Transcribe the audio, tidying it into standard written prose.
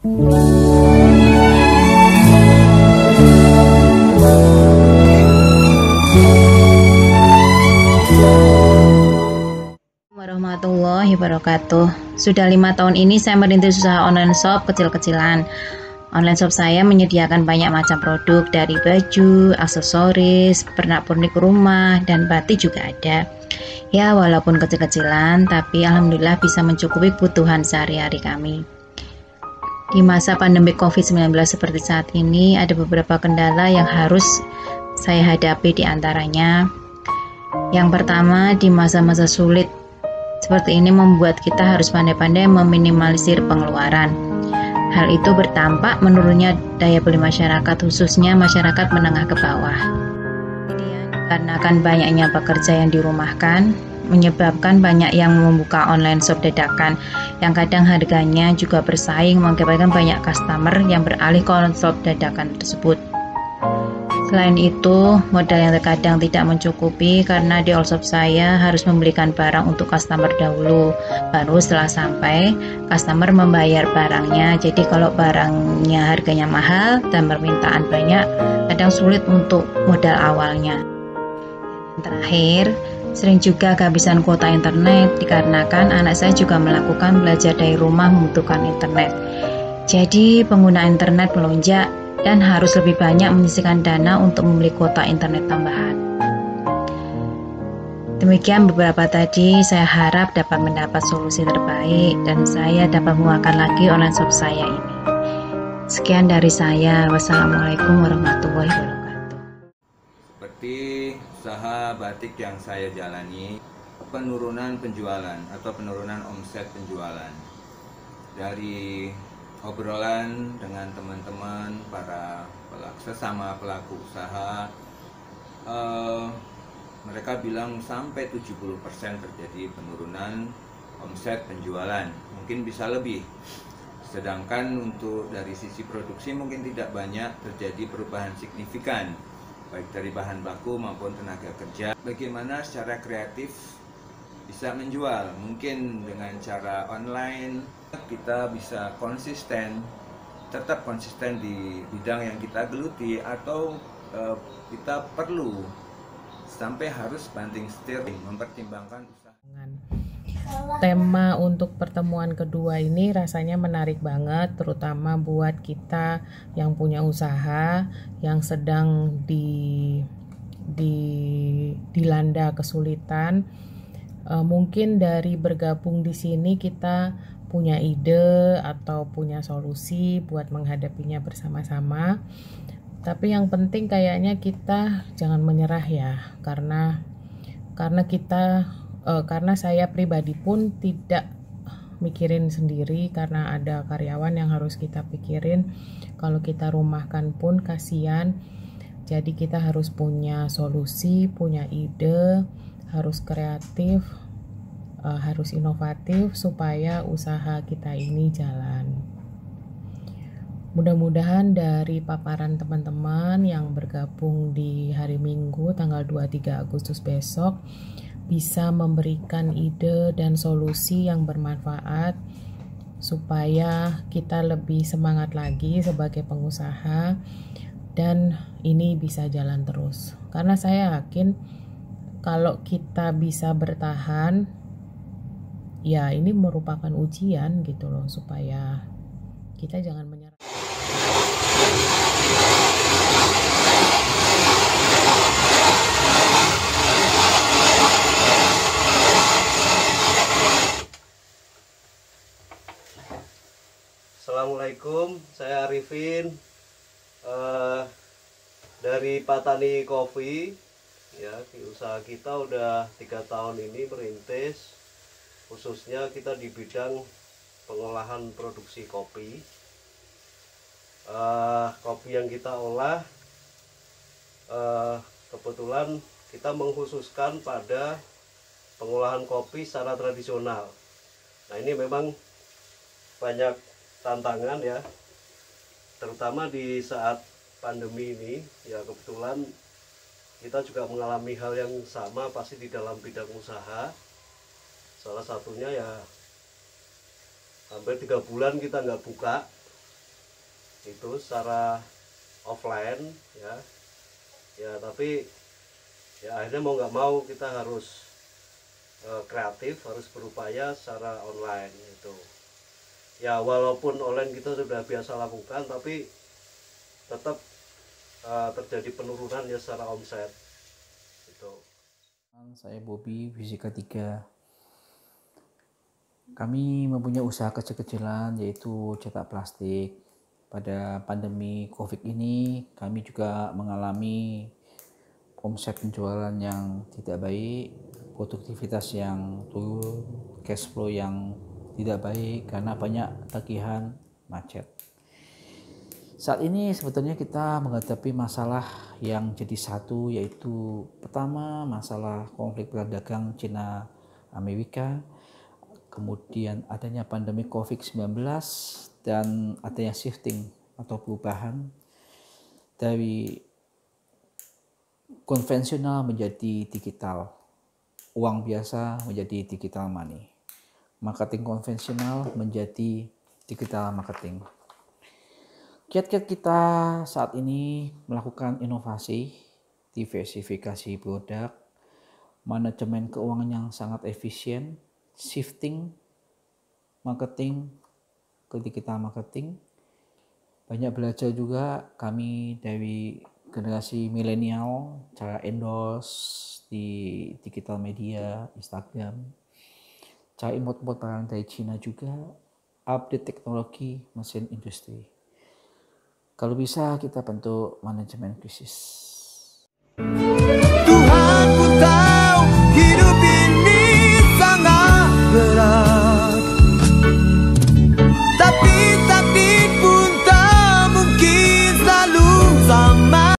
Warahmatullahi wabarakatuh. Sudah 5 tahun ini saya merintis usaha online shop kecil-kecilan. Online shop saya menyediakan banyak macam produk dari baju, aksesoris, pernak-pernik rumah, dan batik juga ada. Ya, walaupun kecil-kecilan, tapi alhamdulillah bisa mencukupi kebutuhan sehari-hari kami. Di masa pandemi COVID-19 seperti saat ini, ada beberapa kendala yang harus saya hadapi, di antaranya yang pertama, di masa-masa sulit seperti ini membuat kita harus pandai-pandai meminimalisir pengeluaran. Hal itu berdampak menurunnya daya beli masyarakat, khususnya masyarakat menengah ke bawah. Kemudian, karena banyaknya pekerja yang dirumahkan, menyebabkan banyak yang membuka online shop dadakan yang kadang harganya juga bersaing, mengakibatkan banyak customer yang beralih ke online shop dadakan tersebut. Selain itu, modal yang terkadang tidak mencukupi karena di all shop saya harus membelikan barang untuk customer dahulu, baru setelah sampai customer membayar barangnya. Jadi kalau barangnya harganya mahal dan permintaan banyak, kadang sulit untuk modal awalnya. Yang terakhir, sering juga kehabisan kuota internet dikarenakan anak saya juga melakukan belajar dari rumah membutuhkan internet. Jadi pengguna internet melonjak dan harus lebih banyak menyisihkan dana untuk membeli kuota internet tambahan. Demikian beberapa tadi, saya harap dapat mendapat solusi terbaik dan saya dapat menguatkan lagi online shop saya ini. Sekian dari saya. Wassalamualaikum warahmatullahi wabarakatuh. Seperti usaha batik yang saya jalani, penurunan penjualan atau penurunan omset penjualan. Dari obrolan dengan teman-teman para sesama pelaku usaha, mereka bilang sampai 70% terjadi penurunan omset penjualan, mungkin bisa lebih. Sedangkan untuk dari sisi produksi mungkin tidak banyak terjadi perubahan signifikan, baik dari bahan baku maupun tenaga kerja. Bagaimana secara kreatif bisa menjual? Mungkin dengan cara online kita bisa konsisten, tetap konsisten di bidang yang kita geluti, atau kita perlu sampai harus banting setir mempertimbangkan usaha. Tema untuk pertemuan kedua ini rasanya menarik banget, terutama buat kita yang punya usaha yang sedang dilanda kesulitan. Mungkin dari bergabung di sini kita punya ide atau punya solusi buat menghadapinya bersama-sama. Tapi yang penting kayaknya kita jangan menyerah ya, karena saya pribadi pun tidak mikirin sendiri, karena ada karyawan yang harus kita pikirin. Kalau kita rumahkan pun kasihan. Jadi kita harus punya solusi, punya ide, harus kreatif, harus inovatif supaya usaha kita ini jalan. Mudah-mudahan dari paparan teman-teman yang bergabung di hari Minggu tanggal 23 Agustus besok bisa memberikan ide dan solusi yang bermanfaat supaya kita lebih semangat lagi sebagai pengusaha dan ini bisa jalan terus. Karena saya yakin kalau kita bisa bertahan, ya ini merupakan ujian gitu loh, supaya kita jangan menyerah. Assalamualaikum, saya Arifin dari Patani Coffee. Ya, usaha kita udah 3 tahun ini merintis, khususnya kita di bidang pengolahan produksi kopi. Kopi yang kita olah kebetulan kita mengkhususkan pada pengolahan kopi secara tradisional. Nah, ini memang banyak tantangan ya, terutama di saat pandemi ini. Ya, kebetulan kita juga mengalami hal yang sama pasti di dalam bidang usaha. Salah satunya ya hampir 3 bulan kita nggak buka, itu secara offline ya. Ya tapi ya akhirnya mau nggak mau kita harus kreatif, harus berupaya secara online itu. Ya walaupun online kita sudah biasa lakukan, tapi tetap terjadi penurunan ya secara omset itu. Saya Bobby, Fisika 3. Kami mempunyai usaha kecil-kecilan yaitu cetak plastik. Pada pandemi COVID ini kami juga mengalami omset penjualan yang tidak baik, produktivitas yang turun, cash flow yang tidak baik karena banyak tagihan macet. Saat ini sebetulnya kita menghadapi masalah yang jadi satu, yaitu pertama masalah konflik perang dagang Cina Amerika, kemudian adanya pandemi COVID-19 dan adanya shifting atau perubahan dari konvensional menjadi digital, uang biasa menjadi digital money, marketing konvensional menjadi digital marketing. Kiat-kiat kita saat ini melakukan inovasi, diversifikasi produk, manajemen keuangan yang sangat efisien, shifting marketing ke digital marketing. Banyak belajar juga kami dari generasi milenial, cara endorse di digital media, Instagram, cara import barang dari Cina juga, update teknologi mesin industri. Kalau bisa kita bentuk manajemen krisis.